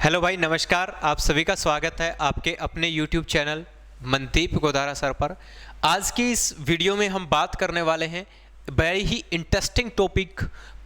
Hello भाई, नमस्कार। आप सभी का स्वागत है आपके अपने YouTube channel Mandeep Godara sir पर। आज की इस वीडियो में हम बात करने वाले हैं बड़ी ही इंटरेस्टिंग टॉपिक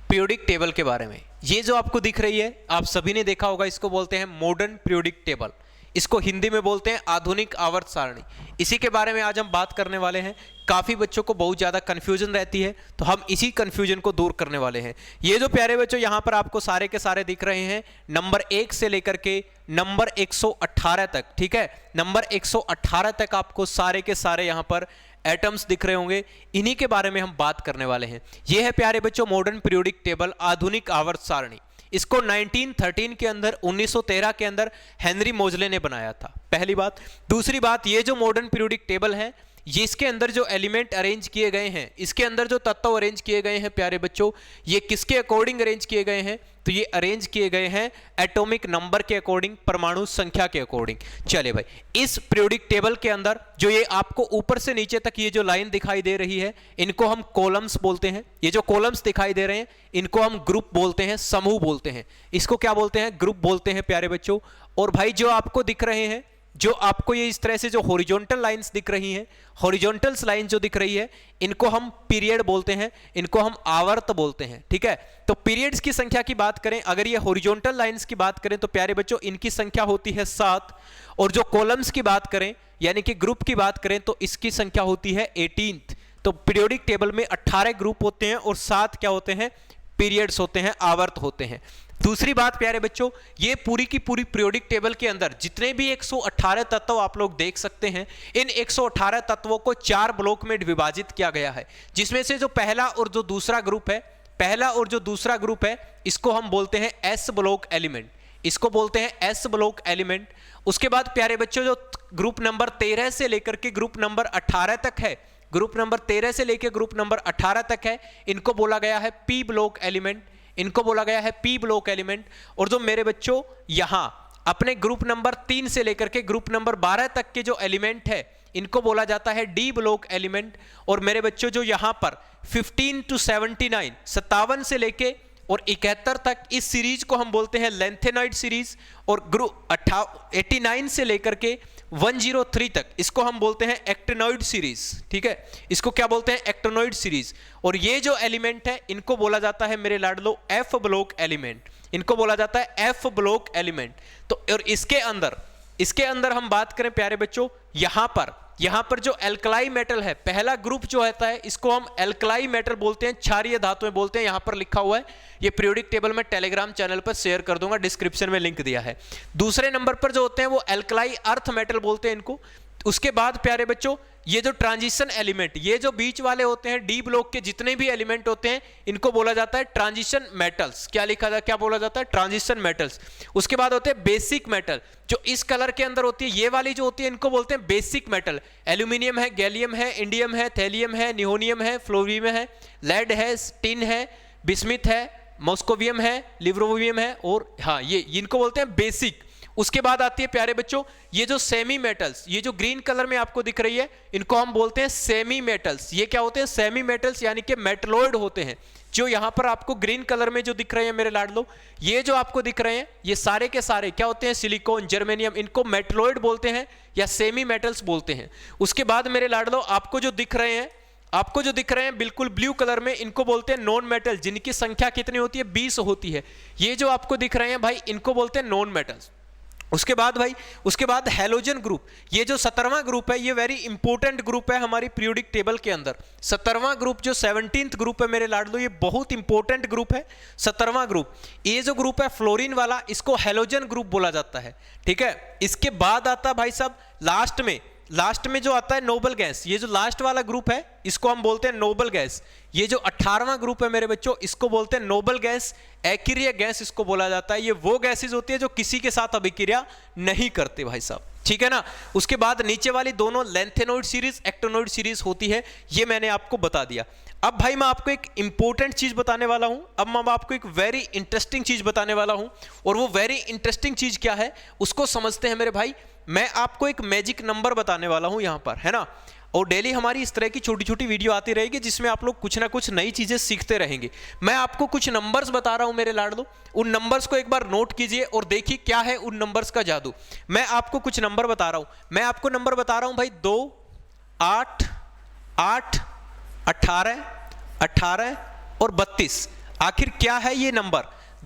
पीरियोडिक टेबल के बारे में। ये जो आपको दिख रही है, आप सभी ने देखा होगा, इसको बोलते हैं मॉडर्न पीरियोडिक टेबल। इसको हिंदी में बोलते हैं आधुनिक आवर्त सारणी। इसी के बारे में आज हम बात करने वाले हैं। काफ़ी बच्चों को बहुत ज़्यादा कन्फ्यूजन रहती है, तो हम इसी कन्फ्यूजन को दूर करने वाले हैं। ये जो प्यारे बच्चों यहाँ पर आपको सारे के सारे दिख रहे हैं, नंबर 1 से लेकर के नंबर 118 तक, ठीक है, नंबर 118 तक आपको सारे के सारे यहाँ पर एटम्स दिख रहे होंगे। इन्हीं के बारे में हम बात करने वाले हैं। ये है प्यारे बच्चों मॉडर्न पीरियोडिक टेबल, आधुनिक आवर्त सारणी। इसको 1913 के अंदर 1913 के अंदर हेनरी मोजले ने बनाया था, पहली बात। दूसरी बात, ये जो मॉडर्न पीरियोडिक टेबल है, ये इसके अंदर जो एलिमेंट अरेंज किए गए हैं, इसके अंदर जो तत्व अरेंज किए गए हैं प्यारे बच्चों, ये किसके अकॉर्डिंग अरेंज किए गए हैं? तो ये अरेंज किए गए हैं एटॉमिक नंबर के अकॉर्डिंग, परमाणु संख्या के अकॉर्डिंग। चलिए भाई, इस पीरियोडिक टेबल के अंदर जो ये आपको ऊपर से नीचे तक ये जो लाइन दिखाई दे रही है, इनको हम कॉलम्स बोलते हैं। ये जो कॉलम्स दिखाई दे रहे हैं, इनको हम ग्रुप बोलते हैं, समूह बोलते हैं। इसको क्या बोलते हैं? ग्रुप बोलते हैं प्यारे बच्चों। और भाई जो आपको दिख रहे हैं, जो आपको ये इस तरह से जो हॉरिजॉन्टल लाइंस दिख रही हैं, हॉरिजॉन्टल लाइन जो दिख रही है, इनको हम पीरियड बोलते हैं, इनको हम आवर्त बोलते हैं, ठीक है। तो पीरियड्स की संख्या की बात करें, अगर ये हॉरिजॉन्टल लाइंस की बात करें तो प्यारे बच्चों इनकी संख्या होती है 7। और जो कॉलम्स की बात करें यानी कि ग्रुप की बात करें तो इसकी संख्या होती है 18। तो पीरियोडिक टेबल में 18 ग्रुप होते हैं और 7 क्या होते हैं? पीरियड्स होते हैं, आवर्त होते हैं। दूसरी बात प्यारे बच्चों, ये पूरी की पूरी पीरियोडिक टेबल के अंदर जितने भी 118 तत्व आप लोग देख सकते हैं, इन 118 तत्वों को 4 ब्लॉक में विभाजित किया गया है, जिसमें से जो पहला और जो दूसरा ग्रुप है, पहला और जो दूसरा ग्रुप है, इसको हम बोलते हैं एस ब्लॉक एलिमेंट। इसको बोलते हैं एस ब्लॉक एलिमेंट। उसके बाद प्यारे बच्चों जो ग्रुप नंबर 13 से लेकर के ग्रुप नंबर 18 तक है, ग्रुप नंबर 13 से लेकर ग्रुप नंबर 18 तक है, इनको बोला गया है पी ब्लॉक एलिमेंट। इनको बोला गया है पी ब्लॉक एलिमेंट। और जो मेरे बच्चों यहां अपने ग्रुप नंबर 3 से लेकर के ग्रुप नंबर 12 तक के जो एलिमेंट है, इनको बोला जाता है डी ब्लॉक एलिमेंट। और मेरे बच्चों जो यहां पर 15 to 79, 57 से लेके और 71 तक, इस सीरीज को हम बोलते हैं लेंथेनॉइड सीरीज। और ग्रुप 89 से लेकर के 103 तक, इसको हम बोलते हैं एक्टिनॉइड सीरीज, ठीक है। इसको क्या बोलते हैं? Actinoid series. और ये जो एलिमेंट है, इनको बोला जाता है मेरे लाडलो एफ ब्लॉक एलिमेंट। इनको बोला जाता है एफ ब्लॉक एलिमेंट। तो और इसके अंदर हम बात करें प्यारे बच्चों, यहां पर जो एल्कलाई मेटल है, पहला ग्रुप जो होता है, इसको हम एल्कलाई मेटल बोलते हैं, क्षारीय धातुएं बोलते हैं। यहां पर लिखा हुआ है, ये पीरियोडिक टेबल में टेलीग्राम चैनल पर शेयर कर दूंगा, डिस्क्रिप्शन में लिंक दिया है। दूसरे नंबर पर जो होते हैं वो एल्कलाई अर्थ मेटल बोलते हैं इनको। उसके बाद प्यारे बच्चों ये जो ट्रांजिशन एलिमेंट, ये जो बीच वाले होते हैं, डी ब्लॉक के जितने भी एलिमेंट होते हैं, इनको बोला जाता है ट्रांजिशन मेटल्स। क्या बोला जाता है? Transition metals. उसके बाद होते हैं बेसिक मेटल, जो इस कलर के अंदर होती है, ये वाली जो होती है, इनको बोलते हैं बेसिक मेटल। एल्यूमिनियम है, गैलियम है, इंडियम है, थैलियम है, नियोनियम है, फ्लोरीम है, लेड है, टिन है, बिस्मिथ है, मॉस्कोवियम है, लिब्रोवियम है, और हाँ, ये इनको बोलते हैं बेसिक। उसके बाद आती है प्यारे बच्चों ये जो सेमी मेटल्स, ये जो ग्रीन कलर में आपको दिख रही है, इनको हम बोलते हैं सेमी मेटल्स। ये क्या होते हैं? सेमी मेटल्स, यानी कि मेटलॉइड होते हैं। जो यहां पर आपको ग्रीन कलर में जो दिख रहे हैं मेरे लाडलो, ये जो आपको दिख रहे हैं, ये सारे के सारे क्या होते हैं? सिलिकॉन, जर्मेनियम, इनको मेटलॉइड बोलते हैं या सेमी मेटल्स बोलते हैं। उसके बाद मेरे लाडलो आपको जो दिख रहे हैं बिल्कुल ब्लू कलर में, इनको बोलते हैं नॉन मेटल, जिनकी संख्या कितनी होती है? 20 होती है। ये जो आपको दिख रहे हैं भाई, इनको बोलते हैं नॉन मेटल्स। उसके बाद हैलोजन ग्रुप, ये जो 17वां ग्रुप है, ये वेरी इंपॉर्टेंट ग्रुप है हमारी पीरियोडिक टेबल के अंदर। 17वां ग्रुप जो 17th ग्रुप है मेरे लाडलो, ये बहुत इंपॉर्टेंट ग्रुप है। 17वां ग्रुप, ये जो ग्रुप है फ्लोरीन वाला, इसको हैलोजन ग्रुप बोला जाता है, ठीक है। इसके बाद आता है भाई साहब लास्ट में जो आता है नोबल गैस। ये जो लास्ट वाला ग्रुप है, इसको हम बोलते हैं नोबल गैस। ये जो 18वां ग्रुप है मेरे बच्चों, इसको बोलते हैं नोबल गैस, एक्रिय गैस इसको बोला जाता है। ये वो गैसेज होती है जो किसी के साथ अभिक्रिया नहीं करते भाई साहब, ठीक है ना। उसके बाद नीचे वाली दोनों लेंथेनॉइड सीरीज, एक्टिनॉइड सीरीज होती है, ये मैंने आपको बता दिया। अब भाई मैं आपको एक इंपॉर्टेंट चीज बताने वाला हूं। अब मैं आपको एक वेरी इंटरेस्टिंग चीज बताने वाला हूं, और वो वेरी इंटरेस्टिंग चीज क्या है उसको समझते हैं मेरे भाई। मैं आपको एक मैजिक नंबर बताने वाला हूं यहां पर, है ना। और डेली हमारी इस तरह की छोटी छोटी वीडियो आती रहेगी जिसमें आप लोग कुछ ना कुछ नई चीज़ें सीखते रहेंगे। मैं आपको कुछ नंबर्स बता रहा हूं मेरे लाडलो, उन नंबर्स को एक बार नोट कीजिए और देखिए क्या है उन नंबर्स का जादू। मैं आपको कुछ नंबर बता रहा हूं, मैं आपको नंबर बता रहा हूं भाई 2, 8, 8, 18, 18 और 32। आखिर क्या है ये नंबर?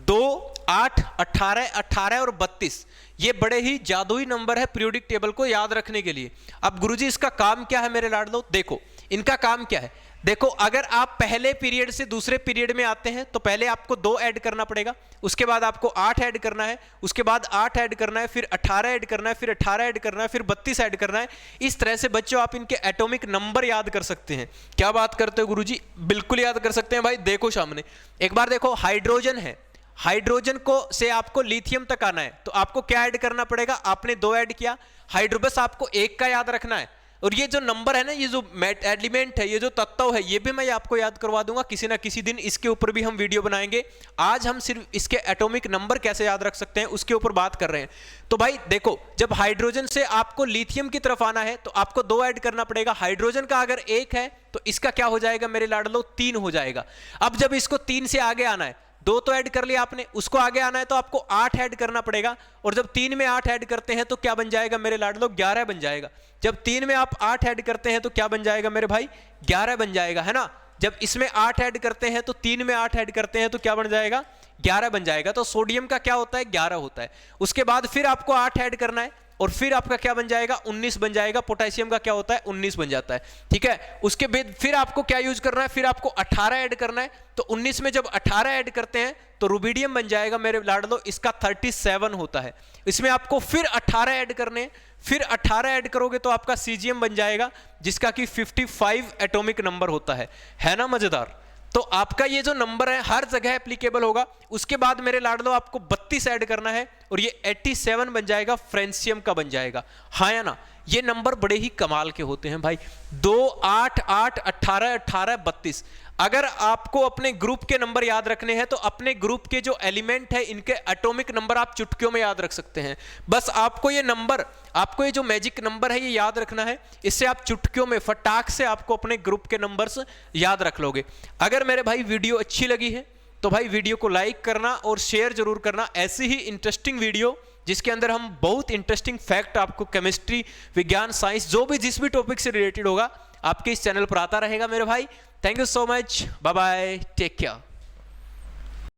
2, 8, 18, 18 और 32। ये बड़े ही जादुई नंबर है पीरियोडिक टेबल को याद रखने के लिए। अब गुरुजी इसका काम क्या है मेरे लाडलो? देखो इनका काम क्या है। देखो अगर आप पहले पीरियड से दूसरे पीरियड में आते हैं तो पहले आपको 2 ऐड करना पड़ेगा, उसके बाद आपको 8 ऐड करना है, उसके बाद 8 ऐड करना है, फिर 18 ऐड करना है, फिर 18 ऐड करना है, फिर 32 ऐड करना है। इस तरह से बच्चों आप इनके एटॉमिक नंबर याद कर सकते हैं। क्या बात करते हो गुरुजी? बिल्कुल याद कर सकते हैं भाई। देखो सामने एक बार देखो, हाइड्रोजन है, हाइड्रोजन को से आपको लिथियम तक आना है तो आपको क्या ऐड करना पड़ेगा? आपने 2 ऐड किया, हाइड्रोबस आपको 1 का याद रखना है। और ये जो नंबर है ना, ये जो एलिमेंट है, ये जो तत्व है, ये भी मैं आपको याद करवा दूंगा किसी ना किसी दिन। इसके ऊपर भी हम वीडियो बनाएंगे। आज हम सिर्फ इसके एटॉमिक नंबर कैसे याद रख सकते हैं उसके ऊपर बात कर रहे हैं। तो भाई देखो, जब हाइड्रोजन से आपको लिथियम की तरफ आना है तो आपको 2 ऐड करना पड़ेगा। हाइड्रोजन का अगर 1 है तो इसका क्या हो जाएगा मेरे लाडलो? 3 हो जाएगा। अब जब इसको 3 से आगे आना है, 2 तो ऐड कर लिया आपने, उसको आगे आना है तो आपको 8 ऐड करना पड़ेगा। और जब 3 में 8 ऐड करते हैं तो क्या बन जाएगा मेरे लाडलो? 11 बन जाएगा। जब 3 में आप 8 ऐड करते हैं तो क्या बन जाएगा मेरे भाई? 11 बन जाएगा, है ना। जब इसमें 8 ऐड करते हैं तो 3 में 8 ऐड करते हैं तो क्या बन जाएगा? 11 बन जाएगा। तो सोडियम का क्या होता है? 11 होता है। उसके बाद फिर आपको 8 ऐड करना है और फिर आपका क्या बन जाएगा? 19 बन जाएगा। पोटेशियम का क्या होता है? 19 बन जाता है। ठीक है, उसके बाद फिर आपको क्या यूज करना है? फिर आपको 18 ऐड करना है। तो 19 में जब 18 ऐड करते हैं तो रुबिडियम बन जाएगा मेरे लाडलो, इसका 37 होता है। इसमें आपको फिर 18 ऐड करने हैं, फिर 18 ऐड करोगे तो आपका सीजियम बन जाएगा जिसका कि 55 एटॉमिक नंबर होता है ना मजेदार। तो आपका ये जो नंबर है हर जगह एप्लीकेबल होगा। उसके बाद मेरे लाडलो आपको 32 ऐड करना है और ये 87 बन जाएगा, फ्रेंसियम का बन जाएगा। हाँ या ना? ये नंबर बड़े ही कमाल के होते हैं भाई। 2, 8, 8, 18, 18, 32। अगर आपको अपने ग्रुप के नंबर याद रखने हैं तो अपने ग्रुप के जो एलिमेंट है इनके एटॉमिक नंबर आप चुटकियों में याद रख सकते हैं। बस आपको ये नंबर, आपको ये जो मैजिक नंबर है ये याद रखना है। इससे आप चुटकियों में फटाक से आपको अपने ग्रुप के नंबर्स याद रख लोगे। अगर मेरे भाई वीडियो अच्छी लगी है तो भाई वीडियो को लाइक करना और शेयर जरूर करना। ऐसी ही इंटरेस्टिंग वीडियो जिसके अंदर हम बहुत इंटरेस्टिंग फैक्ट आपको केमिस्ट्री, विज्ञान, साइंस, जो भी जिस भी टॉपिक से रिलेटेड होगा आपके इस चैनल पर आता रहेगा मेरे भाई। Thank you so much, bye bye, take care.